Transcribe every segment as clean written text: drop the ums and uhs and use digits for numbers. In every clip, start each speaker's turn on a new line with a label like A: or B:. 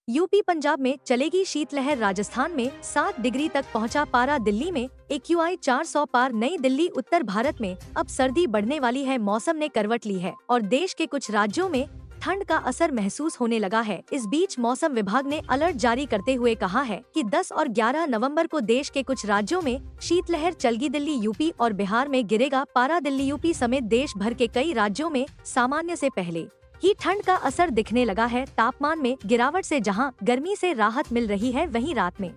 A: UP Punjab में चलेगी शीतलहर। राजस्थान में 7 डिग्री तक पहुंचा पारा। दिल्ली में AQI 400 पार। नई दिल्ली। उत्तर भारत में अब सर्दी बढ़ने वाली है। मौसम ने करवट ली है और देश के कुछ राज्यों में ठंड का असर महसूस होने लगा है। इस बीच मौसम विभाग ने अलर्ट जारी करते हुए कहा है कि 10 और 11 नवंबर को देश के कुछ राज्यों में शीतलहर चलेगी। दिल्ली, यूपी और बिहार में गिरेगा पारा। दिल्ली, यूपी समेत देश भर के कई राज्यों में सामान्य से पहले ही ठंड का असर दिखने लगा है। तापमान में गिरावट से जहां गर्मी से राहत मिल रही है, वहीं रात में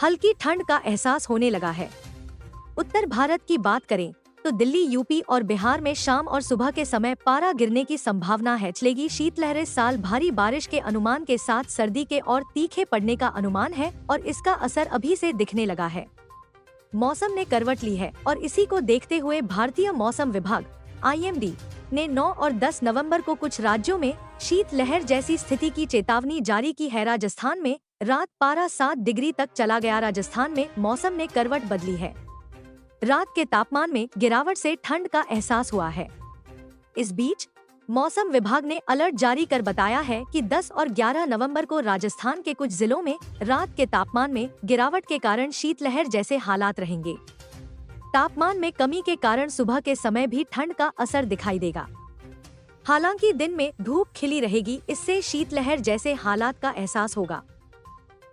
A: हल्की ठंड का एहसास होने लगा है। उत्तर भारत की बात करें तो दिल्ली, यूपी और बिहार में शाम और सुबह के समय पारा गिरने की संभावना है। चलेगी शीतलहर। इस साल भारी बारिश के अनुमान के साथ सर्दी के और तीखे पड़ने का अनुमान है और इसका असर अभी से दिखने लगा है। मौसम ने करवट ली है और इसी को देखते हुए भारतीय मौसम विभाग IMD ने 9 और 10 नवंबर को कुछ राज्यों में शीतलहर जैसी स्थिति की चेतावनी जारी की है। राजस्थान में रात पारा 7 डिग्री तक चला गया। राजस्थान में मौसम ने करवट बदली है। रात के तापमान में गिरावट से ठंड का एहसास हुआ है। इस बीच मौसम विभाग ने अलर्ट जारी कर बताया है कि 10 और 11 नवंबर को राजस्थान के कुछ जिलों में रात के तापमान में गिरावट के कारण शीतलहर जैसे हालात रहेंगे। तापमान में कमी के कारण सुबह के समय भी ठंड का असर दिखाई देगा। हालांकि दिन में धूप खिली रहेगी, इससे शीतलहर जैसे हालात का एहसास होगा।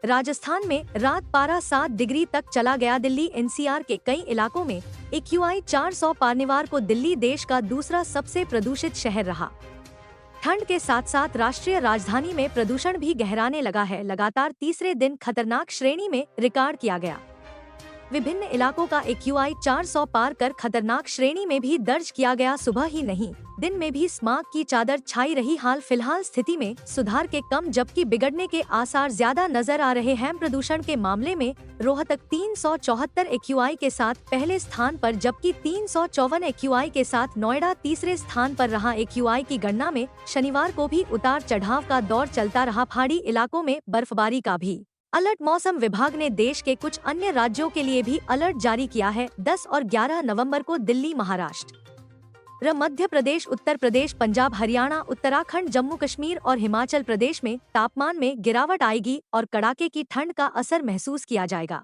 A: राजस्थान में रात पारा 7 डिग्री तक चला गया। दिल्ली NCR के कई इलाकों में AQI 400 पार। को दिल्ली देश का दूसरा सबसे प्रदूषित शहर रहा। ठंड के साथ साथ राष्ट्रीय राजधानी में प्रदूषण भी गहराने लगा है। लगातार तीसरे दिन खतरनाक श्रेणी में रिकॉर्ड किया गया। विभिन्न इलाकों का AQI 400 पार कर खतरनाक श्रेणी में भी दर्ज किया गया। सुबह ही नहीं, दिन में भी स्माग की चादर छाई रही। हाल फिलहाल स्थिति में सुधार के कम जबकि बिगड़ने के आसार ज्यादा नजर आ रहे हैं। प्रदूषण के मामले में रोहतक 374 AQI के साथ पहले स्थान पर, जबकि 354 AQI के साथ नोएडा तीसरे स्थान पर रहा। AQI की गणना में शनिवार को भी उतार चढ़ाव का दौर चलता रहा। पहाड़ी इलाकों में बर्फबारी का भी अलर्ट। मौसम विभाग ने देश के कुछ अन्य राज्यों के लिए भी अलर्ट जारी किया है। 10 और 11 नवंबर को दिल्ली, महाराष्ट्र, मध्य प्रदेश, उत्तर प्रदेश, पंजाब, हरियाणा, उत्तराखंड, जम्मू कश्मीर और हिमाचल प्रदेश में तापमान में गिरावट आएगी और कड़ाके की ठंड का असर महसूस किया जाएगा।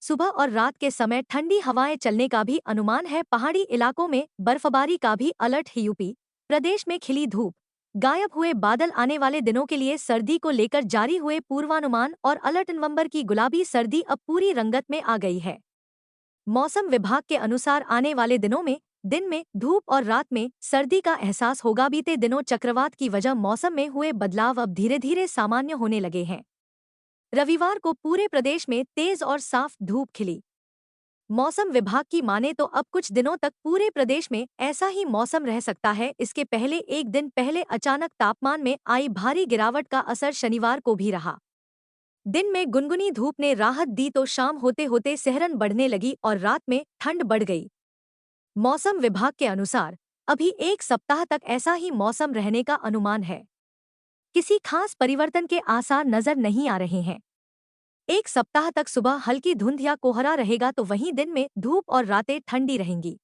A: सुबह और रात के समय ठंडी हवाएं चलने का भी अनुमान है। पहाड़ी इलाकों में बर्फबारी का भी अलर्ट है। यूपी प्रदेश में खिली धूप, गायब हुए बादल। आने वाले दिनों के लिए सर्दी को लेकर जारी हुए पूर्वानुमान और अलर्ट। नवंबर की गुलाबी सर्दी अब पूरी रंगत में आ गई है। मौसम विभाग के अनुसार आने वाले दिनों में दिन में धूप और रात में सर्दी का एहसास होगा। बीते दिनों चक्रवात की वजह मौसम में हुए बदलाव अब धीरे धीरे सामान्य होने लगे हैं। रविवार को पूरे प्रदेश में तेज और साफ धूप खिली। मौसम विभाग की माने तो अब कुछ दिनों तक पूरे प्रदेश में ऐसा ही मौसम रह सकता है। इसके पहले एक दिन पहले अचानक तापमान में आई भारी गिरावट का असर शनिवार को भी रहा। दिन में गुनगुनी धूप ने राहत दी तो शाम होते होते सिहरन बढ़ने लगी और रात में ठंड बढ़ गई। मौसम विभाग के अनुसार अभी एक सप्ताह तक ऐसा ही मौसम रहने का अनुमान है। किसी खास परिवर्तन के आसार नजर नहीं आ रहे हैं। एक सप्ताह तक सुबह हल्की धुंध या कोहरा रहेगा तो वहीं दिन में धूप और रातें ठंडी रहेंगी।